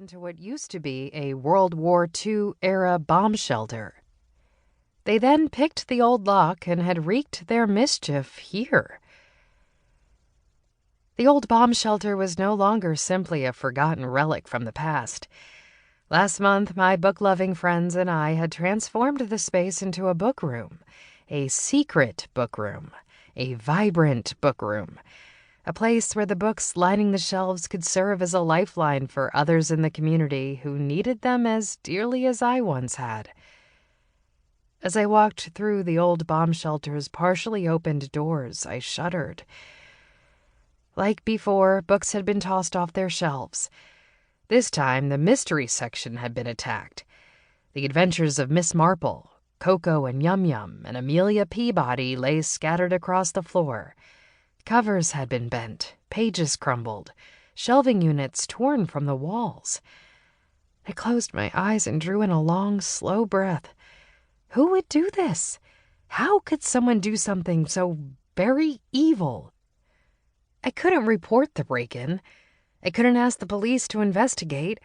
into what used to be a World War II-era bomb shelter. They then picked the old lock and had wreaked their mischief here. The old bomb shelter was no longer simply a forgotten relic from the past. Last month, my book-loving friends and I had transformed the space into a book room, a secret book room, a vibrant book room, a place where the books lining the shelves could serve as a lifeline for others in the community who needed them as dearly as I once had. As I walked through the old bomb shelter's partially opened doors, I shuddered. Like before, books had been tossed off their shelves. This time, the mystery section had been attacked. The adventures of Miss Marple, Coco and Yum Yum, and Amelia Peabody lay scattered across the floor. Covers had been bent, pages crumbled, shelving units torn from the walls. I closed my eyes and drew in a long, slow breath. Who would do this? How could someone do something so very evil? I couldn't report the break-in. I couldn't ask the police to investigate.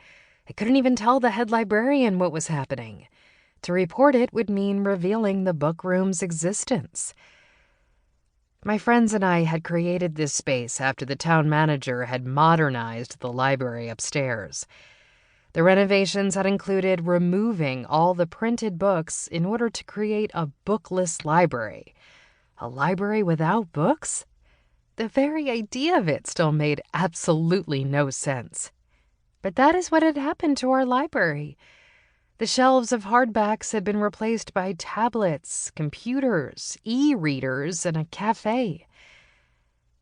I couldn't even tell the head librarian what was happening. To report it would mean revealing the book room's existence. My friends and I had created this space after the town manager had modernized the library upstairs. The renovations had included removing all the printed books in order to create a bookless library. A library without books? The very idea of it still made absolutely no sense. But that is what had happened to our library. The shelves of hardbacks had been replaced by tablets, computers, e-readers, and a cafe.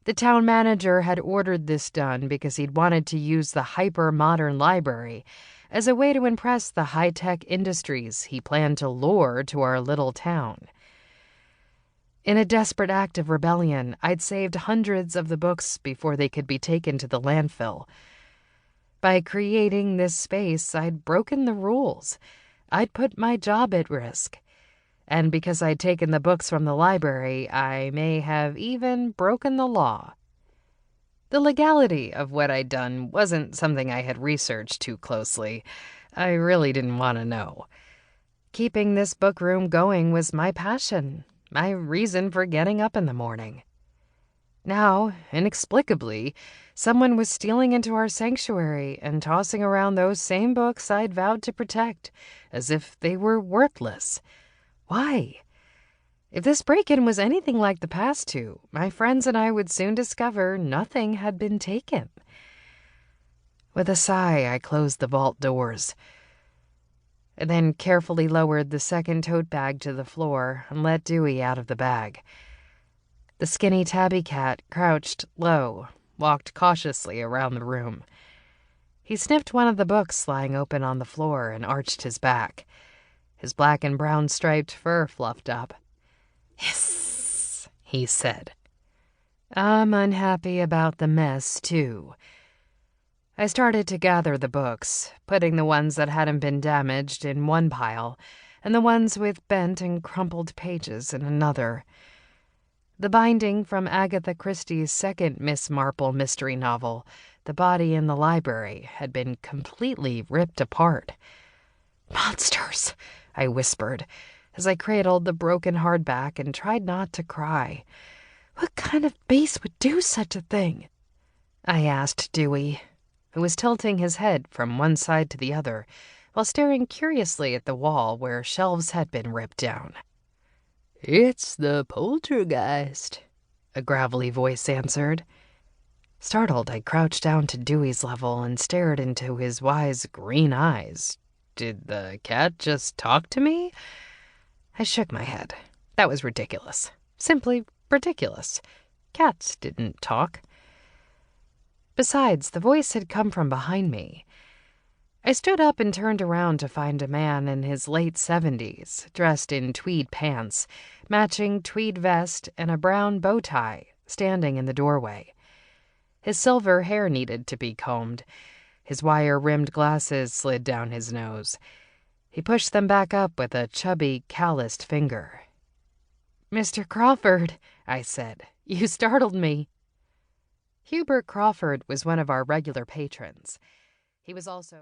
The town manager had ordered this done because he'd wanted to use the hyper-modern library as a way to impress the high-tech industries he planned to lure to our little town. In a desperate act of rebellion, I'd saved hundreds of the books before they could be taken to the landfill. By creating this space, I'd broken the rules. I'd put my job at risk. And because I'd taken the books from the library, I may have even broken the law. The legality of what I'd done wasn't something I had researched too closely. I really didn't want to know. Keeping this book room going was my passion, my reason for getting up in the morning. Now, inexplicably, someone was stealing into our sanctuary and tossing around those same books I'd vowed to protect, as if they were worthless. Why? If this break-in was anything like the past two, my friends and I would soon discover nothing had been taken. With a sigh, I closed the vault doors, and then carefully lowered the second tote bag to the floor and let Dewey out of the bag. The skinny tabby cat crouched low, walked cautiously around the room. He sniffed one of the books lying open on the floor and arched his back. His black and brown striped fur fluffed up. "Hiss," he said. "I'm unhappy about the mess, too." I started to gather the books, putting the ones that hadn't been damaged in one pile and the ones with bent and crumpled pages in another. The binding from Agatha Christie's second Miss Marple mystery novel, The Body in the Library, had been completely ripped apart. "Monsters," I whispered, as I cradled the broken hardback and tried not to cry. "What kind of base would do such a thing?" I asked Dewey, who was tilting his head from one side to the other while staring curiously at the wall where shelves had been ripped down. "It's the poltergeist," a gravelly voice answered. Startled, I crouched down to Dewey's level and stared into his wise green eyes. Did the cat just talk to me? I shook my head. That was ridiculous. Simply ridiculous. Cats didn't talk. Besides, the voice had come from behind me. I stood up and turned around to find a man in his late 70s, dressed in tweed pants, matching tweed vest and a brown bow tie, standing in the doorway. His silver hair needed to be combed. His wire-rimmed glasses slid down his nose. He pushed them back up with a chubby, calloused finger. "Mr. Crawford," I said, "you startled me." Hubert Crawford was one of our regular patrons. He was also